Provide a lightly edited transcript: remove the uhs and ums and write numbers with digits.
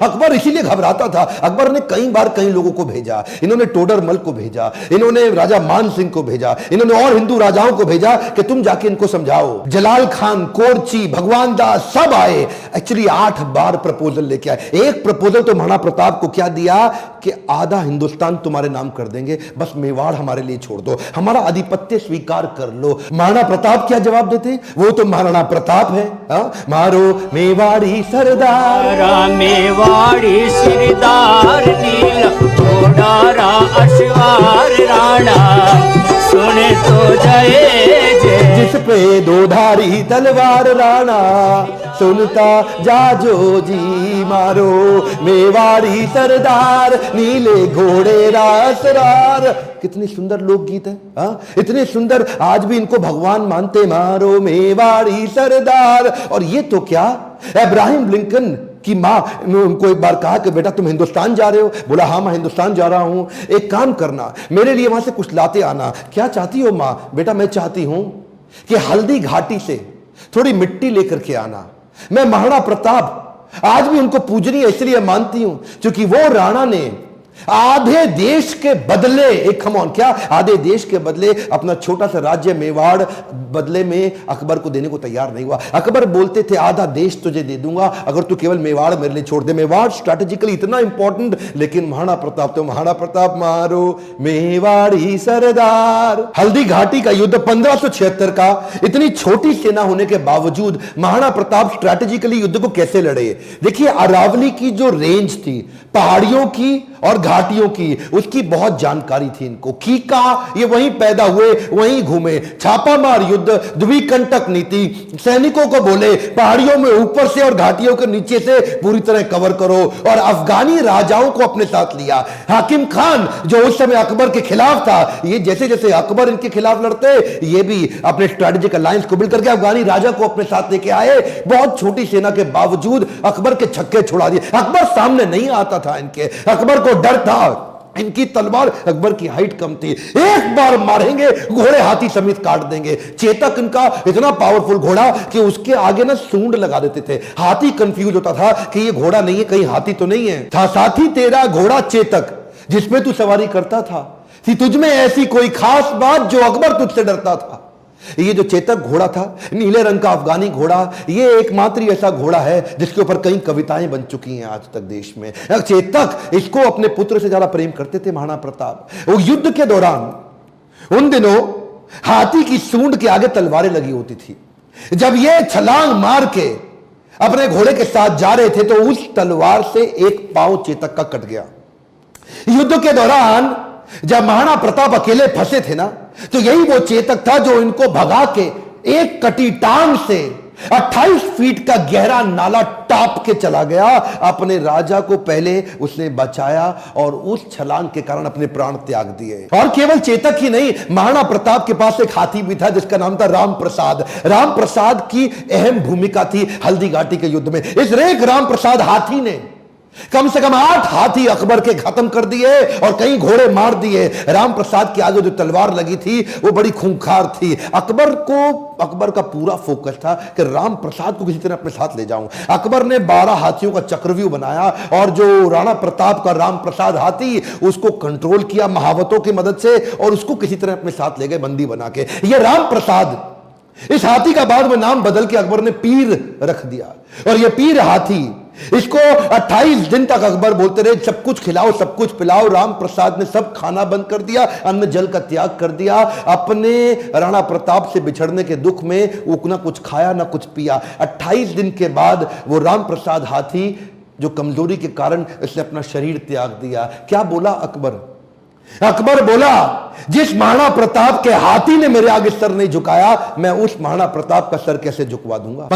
अकबर इसीलिए घबराता था। अकबर ने कई बार कई लोगों को भेजा, इन्होंने टोडरमल को भेजा, इन्होंने राजा मान सिंह को भेजा, इन्होंने और हिंदू राजाओं को भेजा कि तुम जाके इनको समझाओ। जलाल खान, कोरची, भगवान दास सब आए। एक्चुअली 8 बार प्रपोजल लेके आए। एक प्रपोजल तो महाराणा प्रताप को क्या दिया कि आधा हिंदुस्तान तुम्हारे नाम कर देंगे, बस मेवाड़ हमारे लिए छोड़ दो, हमारा आधिपत्य स्वीकार कर लो। महाराणा प्रताप क्या जवाब देते? वो तो महाराणा प्रताप है। मारो मेवाड़ी सरदार, मेवाड़ी सरदार, नील घोड़ा अश्वार राणा, सुने तो जय जय। जिस पे दो धारी तलवार राणा, सुनता जाजो जी। मारो मेवाड़ी सरदार, नीले घोड़े रासरार। कितनी सुंदर लोकगीत है। इतने सुंदर, आज भी इनको भगवान मानते। मारो मेवाड़ी सरदार। और ये तो क्या, अब्राहम लिंकन की मां ने उनको एक बार कहा कि बेटा तुम हिंदुस्तान जा रहे हो? बोला हाँ मैं हिंदुस्तान जा रहा हूं, एक काम करना मेरे लिए वहां से कुछ लाते आना। क्या चाहती हो मां? बेटा मैं चाहती हूं कि हल्दी घाटी से थोड़ी मिट्टी लेकर के आना। मैं महाराणा प्रताप आज भी उनको पूजनीय इसलिए मानती हूं क्योंकि वो राणा ने आधे देश के बदले, एक खमौन क्या, आधे देश के बदले अपना छोटा सा राज्य मेवाड़ बदले में अकबर को देने को तैयार नहीं हुआ। अकबर बोलते थे आधा देश तुझे दे दूंगा अगर तू केवल मेवाड़ मेरे लिए छोड़ दे। मेवाड़ स्ट्रैटेजिकली इतना इंपॉर्टेंट, लेकिन महाराणा प्रताप तो महाराणा प्रताप। मारो मेवाड़ी सरदार। हल्दी घाटी का युद्ध 1576 का, इतनी छोटी सेना होने के बावजूद महाराणा प्रताप स्ट्रैटेजिकली युद्ध को कैसे लड़े? देखिए अरावली की जो रेंज थी, पहाड़ियों की और घाटियों की, उसकी बहुत जानकारी थी इनको। कीका ये वहीं पैदा हुए, वहीं घूमे। छापामार युद्ध, द्विकंटक नीति, सैनिकों को बोले पहाड़ियों में ऊपर से और घाटियों के नीचे से पूरी तरह कवर करो, और अफगानी राजाओं को अपने साथ लिया। हाकिम खान जो उस समय अकबर के खिलाफ था, ये जैसे जैसे अकबर इनके खिलाफ लड़ते, ये भी अपने स्ट्रेटेजिक अलायंस को बिल्ड करके अफगानी राजा को अपने साथ लेके आए। बहुत छोटी सेना के बावजूद अकबर के छक्के छुड़ा दिए। अकबर सामने नहीं आता था इनके, अकबर को डर था। इनकी तलवार, अकबर की हाइट कम थी, एक बार मारेंगे घोड़े हाथी समेत काट देंगे। चेतक इनका इतना पावरफुल घोड़ा कि उसके आगे ना सूंड लगा देते थे। हाथी कंफ्यूज होता था कि ये घोड़ा नहीं है, कहीं हाथी तो नहीं है। था साथी तेरा घोड़ा चेतक, जिसमें तू सवारी करता था, थी तुझमें ऐसी कोई खास बात जो अकबर तुझसे डरता था। ये जो चेतक घोड़ा था, नीले रंग का अफगानी घोड़ा, ये एकमात्र ऐसा घोड़ा है जिसके ऊपर कई कविताएं बन चुकी हैं आज तक देश में। चेतक, इसको अपने पुत्र से ज्यादा प्रेम करते थे महाराणा प्रताप। वो युद्ध के दौरान उन दिनों हाथी की सूंड के आगे तलवारें लगी होती थी। जब ये छलांग मार के अपने घोड़े के साथ जा रहे थे तो उस तलवार से एक पांव चेतक का कट गया। युद्ध के दौरान जब महाराणा प्रताप अकेले फंसे थे ना, तो यही वो चेतक था जो इनको भगा के एक कटी टांग से 28 फीट का गहरा नाला टाप के चला गया। अपने राजा को पहले उसने बचाया और उस छलांग के कारण अपने प्राण त्याग दिए। और केवल चेतक ही नहीं, महाराणा प्रताप के पास एक हाथी भी था जिसका नाम था राम प्रसाद। राम प्रसाद की अहम भूमिका थी हल्दी घाटी के युद्ध में। इस रेख राम प्रसाद हाथी ने कम से कम 8 हाथी अकबर के खत्म कर दिए और कई घोड़े मार दिए। राम प्रसाद के आगे जो तलवार लगी थी वो बड़ी खूंखार थी। अकबर का पूरा फोकस था कि राम प्रसाद को किसी तरह अपने साथ ले जाऊं। अकबर ने 12 हाथियों का चक्रव्यूह बनाया और जो राणा प्रताप का राम प्रसाद हाथी, उसको कंट्रोल किया महावतों की मदद से और उसको किसी तरह अपने साथ ले गए बंदी बना के। ये राम प्रसाद, इस हाथी का बाद में नाम बदल के अकबर ने पीर रख दिया। और ये पीर हाथी, इसको 28 दिन तक अकबर बोलते रहे सब कुछ खिलाओ सब कुछ पिलाओ। राम प्रसाद ने सब खाना बंद कर दिया, अन्न जल का त्याग कर दिया। अपने राणा प्रताप से बिछड़ने के दुख में वो ना कुछ खाया ना कुछ पिया। 28 दिन के बाद वो राम प्रसाद हाथी जो कमजोरी के कारण इसने अपना शरीर त्याग दिया। क्या बोला अकबर? अकबर बोला जिस महाराणा प्रताप के हाथी ने मेरे आगे सर नहीं झुकाया, मैं उस महाराणा प्रताप का सर कैसे झुकवा दूंगा।